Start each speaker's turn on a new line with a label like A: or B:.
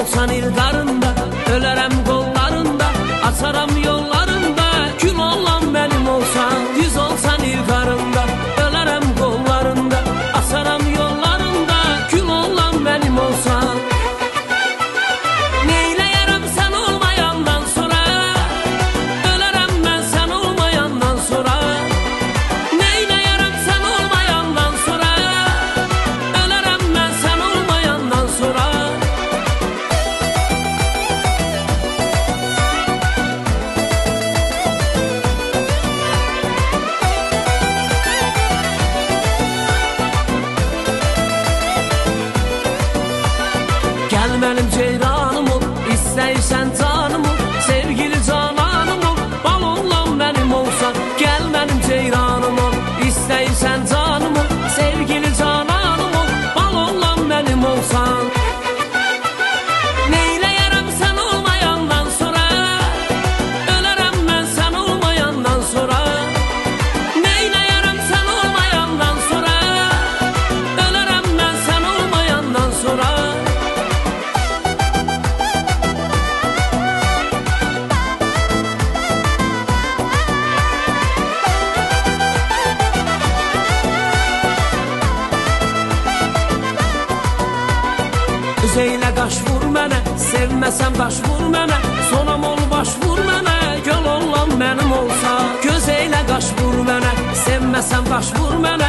A: olsan ilgarında, ölərəm qollarında, açaram yollarında. Gül olan mənim olsan, yüz olsan ilgarında, ölərəm qollarında, açaram yollarında. Gül olan mənim olsan. Neyləyərəm sən olmayandan sonra, ölərəm mən sən olmayandan sonra. Neyləyərəm sən olmayandan sonra, ölərəm mən sən olmayandan sonra. Gəl mənim ceyranım ol, istəyirsən canım ol, sevgili cananım ol, bal olan mənim olsan. Gəl mənim ceyranım ol, istəyirsən canım ol, sevgili cananım ol, bal olan mənim olsan. Neyləyərəm sən olmayandan sonra, ölərəm mən sən olmayandan sonra. Neyləyərəm sən olmayandan sonra, ölərəm mən sən olmayandan sonra. Üzeylə qaş vur mənə, sevməsəm daş vur mənə, sonam ol baş vur mənə, göl olan mənim olsa. Gözeylə qaş vur mənə, sevməsəm daş vur mənə,